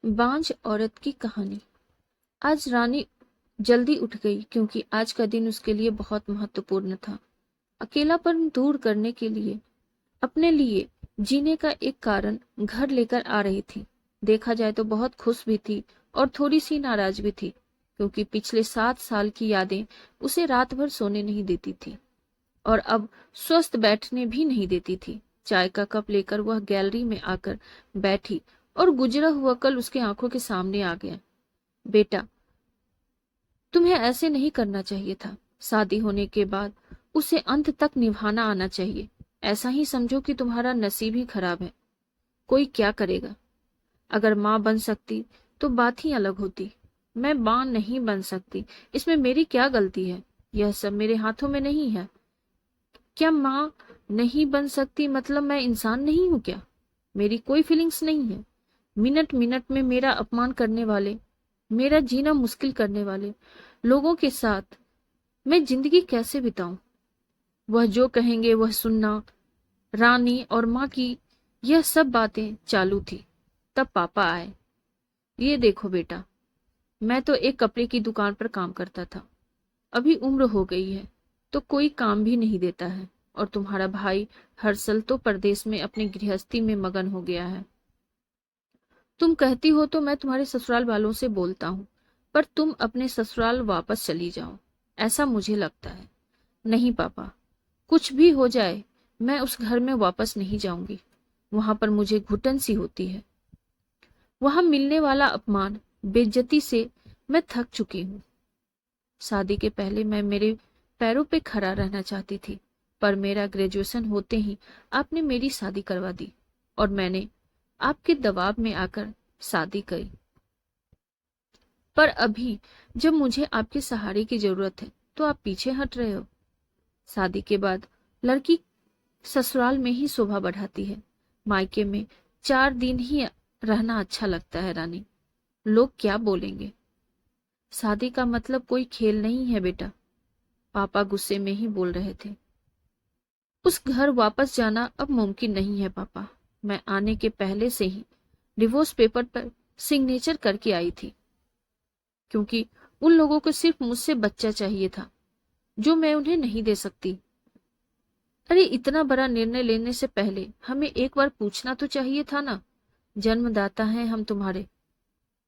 बांझ औरत की कहानी। आज रानी जल्दी उठ गई क्योंकि आज का दिन उसके लिए बहुत महत्वपूर्ण था। अकेलापन दूर करने के लिए, अपने लिए जीने का एक कारण घर लेकर आ रही थी। देखा जाए तो बहुत खुश भी थी और थोड़ी सी नाराज भी थी, क्योंकि पिछले 7 साल की यादें उसे रात भर सोने नहीं देती थी और अब स्वस्थ बैठने भी नहीं देती थी। चाय का कप लेकर वह गैलरी में आकर बैठी और गुजरा हुआ कल उसके आंखों के सामने आ गया। बेटा, तुम्हें ऐसे नहीं करना चाहिए था। शादी होने के बाद उसे अंत तक निभाना आना चाहिए। ऐसा ही समझो कि तुम्हारा नसीब ही खराब है। कोई क्या करेगा। अगर माँ बन सकती तो बात ही अलग होती। मैं माँ नहीं बन सकती, इसमें मेरी क्या गलती है? यह सब मेरे हाथों में नहीं है। क्या माँ नहीं बन सकती मतलब मैं इंसान नहीं हूं क्या? मेरी कोई फीलिंग्स नहीं है। मिनट मिनट में मेरा अपमान करने वाले, मेरा जीना मुश्किल करने वाले लोगों के साथ मैं जिंदगी कैसे बिताऊं? वह जो कहेंगे वह सुनना। रानी और माँ की यह सब बातें चालू थी। तब पापा आए। ये देखो बेटा, मैं तो एक कपड़े की दुकान पर काम करता था। अभी उम्र हो गई है तो कोई काम भी नहीं देता है, और तुम्हारा भाई हर्षल तो परदेश में अपनी गृहस्थी में मगन हो गया है। तुम कहती हो तो मैं तुम्हारे ससुराल वालों से बोलता हूँ, पर तुम अपने ससुराल वापस चली जाओ, ऐसा मुझे लगता है। नहीं पापा, कुछ भी हो जाए मैं उस घर में वापस नहीं जाऊंगी। वहां पर मुझे घुटन सी होती है। वहां मिलने वाला अपमान, बेइज्जती से मैं थक चुकी हूँ। शादी के पहले मैं मेरे पैरों पे खड़ा रहना चाहती थी, पर मेरा ग्रेजुएशन होते ही आपने मेरी शादी करवा दी और मैंने आपके दबाव में आकर शादी करी। पर अभी जब मुझे आपके सहारे की जरूरत है तो आप पीछे हट रहे हो। शादी के बाद लड़की ससुराल में ही शोभा बढ़ाती है। मायके में 4 दिन ही रहना अच्छा लगता है रानी। लोग क्या बोलेंगे? शादी का मतलब कोई खेल नहीं है बेटा। पापा गुस्से में ही बोल रहे थे। उस घर वापस जाना अब मुमकिन नहीं है पापा। मैं आने के पहले से ही डिवोर्स पेपर पर सिग्नेचर करके आई थी, क्योंकि उन लोगों को सिर्फ मुझसे बच्चा चाहिए था, जो मैं उन्हें नहीं दे सकती। अरे इतना बड़ा निर्णय लेने से पहले हमें एक बार पूछना तो चाहिए था ना। जन्मदाता हैं हम तुम्हारे।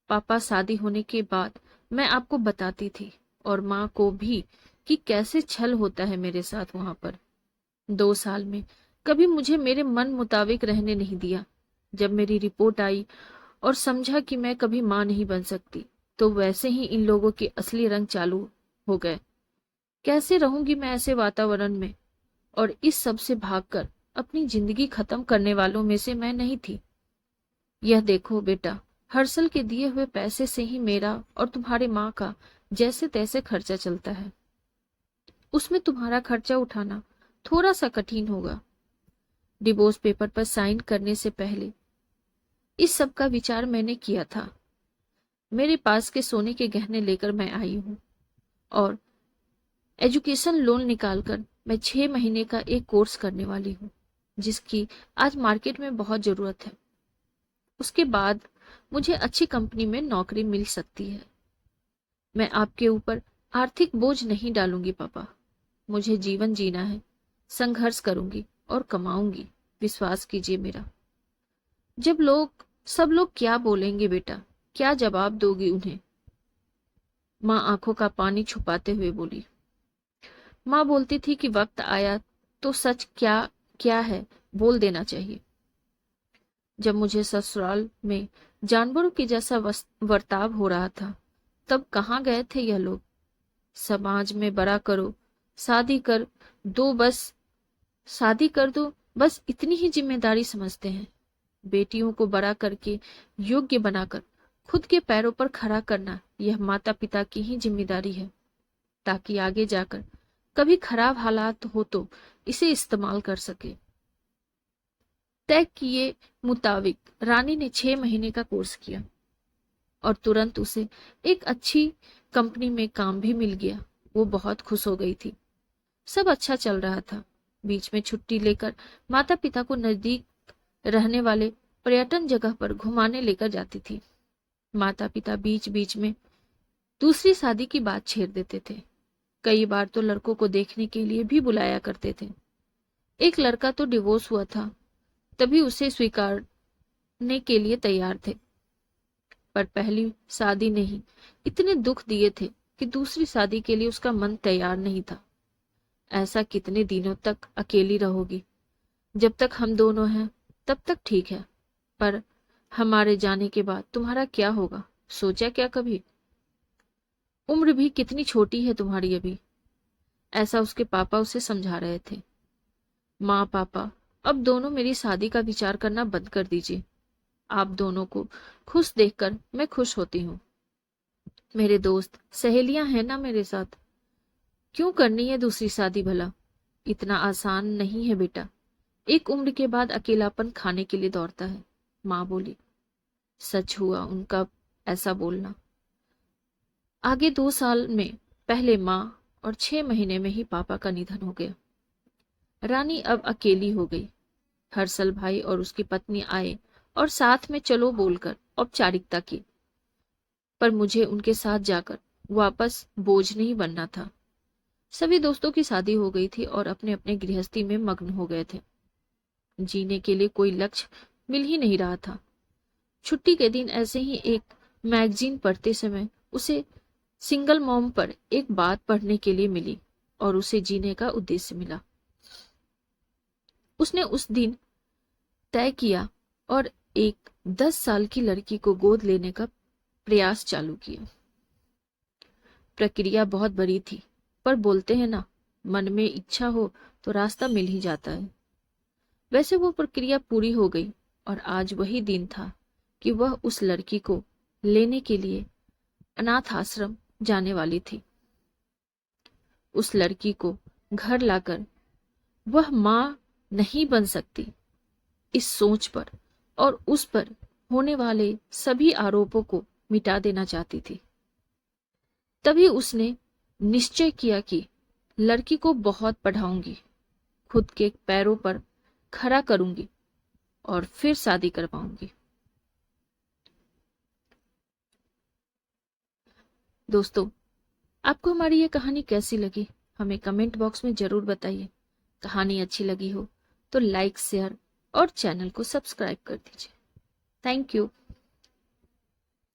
पापा, शादी होने के बाद मैं आपको बताती थी और माँ को भी कि कैसे छल होता है मेरे साथ वहां पर। 2 साल में कभी मुझे मेरे मन मुताबिक रहने नहीं दिया। जब मेरी रिपोर्ट आई और समझा कि मैं कभी माँ नहीं बन सकती, तो वैसे ही इन लोगों के असली रंग चालू हो गए। कैसे रहूंगी मैं ऐसे वातावरण में? और इस सब से भागकर अपनी जिंदगी खत्म करने वालों में से मैं नहीं थी। यह देखो बेटा, हर्षल के दिए हुए पैसे से ही मेरा और तुम्हारे माँ का जैसे तैसे खर्चा चलता है। उसमें तुम्हारा खर्चा उठाना थोड़ा सा कठिन होगा। डिवोर्स पेपर पर साइन करने से पहले इस सब का विचार मैंने किया था। मेरे पास के सोने के गहने लेकर मैं आई हूँ और एजुकेशन लोन निकालकर मैं 6 महीने का एक कोर्स करने वाली हूँ, जिसकी आज मार्केट में बहुत जरूरत है। उसके बाद मुझे अच्छी कंपनी में नौकरी मिल सकती है। मैं आपके ऊपर आर्थिक बोझ नहीं डालूंगी पापा। मुझे जीवन जीना है। संघर्ष करूंगी और कमाऊंगी, विश्वास कीजिए मेरा। सब लोग क्या बोलेंगे बेटा? क्या जवाब दोगी उन्हें? माँ आंखों का पानी छुपाते हुए बोली। माँ बोलती थी कि वक्त आया तो सच क्या क्या है बोल देना चाहिए। जब मुझे ससुराल में जानवरों की जैसा बर्ताव हो रहा था, तब कहाँ गए थे यह लोग? समाज में बड़ा करो, शादी कर दो बस, शादी कर दो बस, इतनी ही जिम्मेदारी समझते हैं। बेटियों को बड़ा करके योग्य बनाकर खुद के पैरों पर खड़ा करना यह माता पिता की ही जिम्मेदारी है, ताकि आगे जाकर कभी खराब हालात हो तो इसे इस्तेमाल कर सके। तय किए मुताबिक रानी ने 6 महीने का कोर्स किया और तुरंत उसे एक अच्छी कंपनी में काम भी मिल गया। वो बहुत खुश हो गई थी। सब अच्छा चल रहा था। बीच में छुट्टी लेकर माता पिता को नजदीक रहने वाले पर्यटन जगह पर घुमाने लेकर जाती थी। माता पिता बीच बीच में दूसरी शादी की बात छेड़ देते थे। कई बार तो लड़कों को देखने के लिए भी बुलाया करते थे। एक लड़का तो डिवोर्स हुआ था, तभी उसे स्वीकारने के लिए तैयार थे, पर पहली शादी ने ही इतने दुख दिए थे कि दूसरी शादी के लिए उसका मन तैयार नहीं था। ऐसा कितने दिनों तक अकेली रहोगी? जब तक हम दोनों हैं तब तक ठीक है, पर हमारे जाने के बाद तुम्हारा क्या होगा, सोचा क्या कभी? उम्र भी कितनी छोटी है तुम्हारी अभी, ऐसा उसके पापा उसे समझा रहे थे। माँ पापा, अब दोनों मेरी शादी का विचार करना बंद कर दीजिए। आप दोनों को खुश देखकर मैं खुश होती हूँ। मेरे दोस्त सहेलियां हैं ना मेरे साथ, क्यों करनी है दूसरी शादी भला? इतना आसान नहीं है बेटा, एक उम्र के बाद अकेलापन खाने के लिए दौड़ता है, माँ बोली। सच हुआ उनका ऐसा बोलना। आगे 2 साल में पहले माँ और 6 महीने में ही पापा का निधन हो गया। रानी अब अकेली हो गई। हर्षल भाई और उसकी पत्नी आए और साथ में चलो बोलकर औपचारिकता की, पर मुझे उनके साथ जाकर वापस बोझ नहीं बनना था। सभी दोस्तों की शादी हो गई थी और अपने अपने गृहस्थी में मग्न हो गए थे। जीने के लिए कोई लक्ष्य मिल ही नहीं रहा था। छुट्टी के दिन ऐसे ही एक मैगजीन पढ़ते समय उसे सिंगल मॉम पर एक बात पढ़ने के लिए मिली और उसे जीने का उद्देश्य मिला। उसने उस दिन तय किया और एक 10 साल की लड़की को गोद लेने का प्रयास चालू किया। प्रक्रिया बहुत बड़ी थी, पर बोलते हैं ना, मन में इच्छा हो तो रास्ता मिल ही जाता है। वैसे वो प्रक्रिया पूरी हो गई और आज वही दिन था कि वह उस लड़की को लेने के लिए अनाथ आश्रम जाने वाली थी। उस लड़की को घर लाकर वह माँ नहीं बन सकती, इस सोच पर और उस पर होने वाले सभी आरोपों को मिटा देना चाहती थी। तभी उसने निश्चय किया कि लड़की को बहुत पढ़ाऊंगी, खुद के पैरों पर खड़ा करूंगी और फिर शादी करवाऊंगी। दोस्तों, आपको हमारी ये कहानी कैसी लगी हमें कमेंट बॉक्स में जरूर बताइए। कहानी अच्छी लगी हो तो लाइक, शेयर और चैनल को सब्सक्राइब कर दीजिए। Thank you.